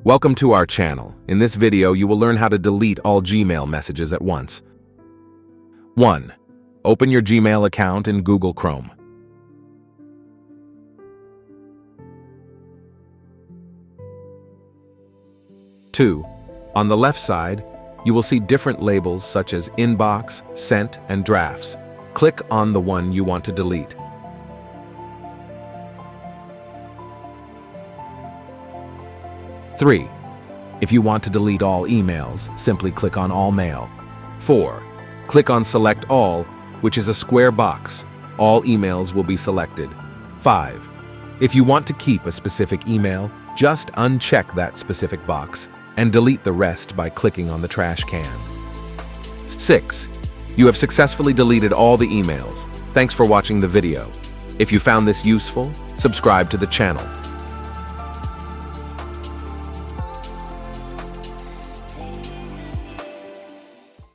Welcome to our channel. In this video, you will learn how to delete all Gmail messages at once. 1. Open your Gmail account in Google Chrome. 2. On the left side, you will see different labels such as Inbox, Sent, and Drafts. Click on the one you want to delete. 3. If you want to delete all emails, simply click on All Mail. 4. Click on Select All, which is a square box. All emails will be selected. 5. If you want to keep a specific email, just uncheck that specific box and delete the rest by clicking on the trash can. 6. You have successfully deleted all the emails. Thanks for watching the video. If you found this useful, subscribe to the channel.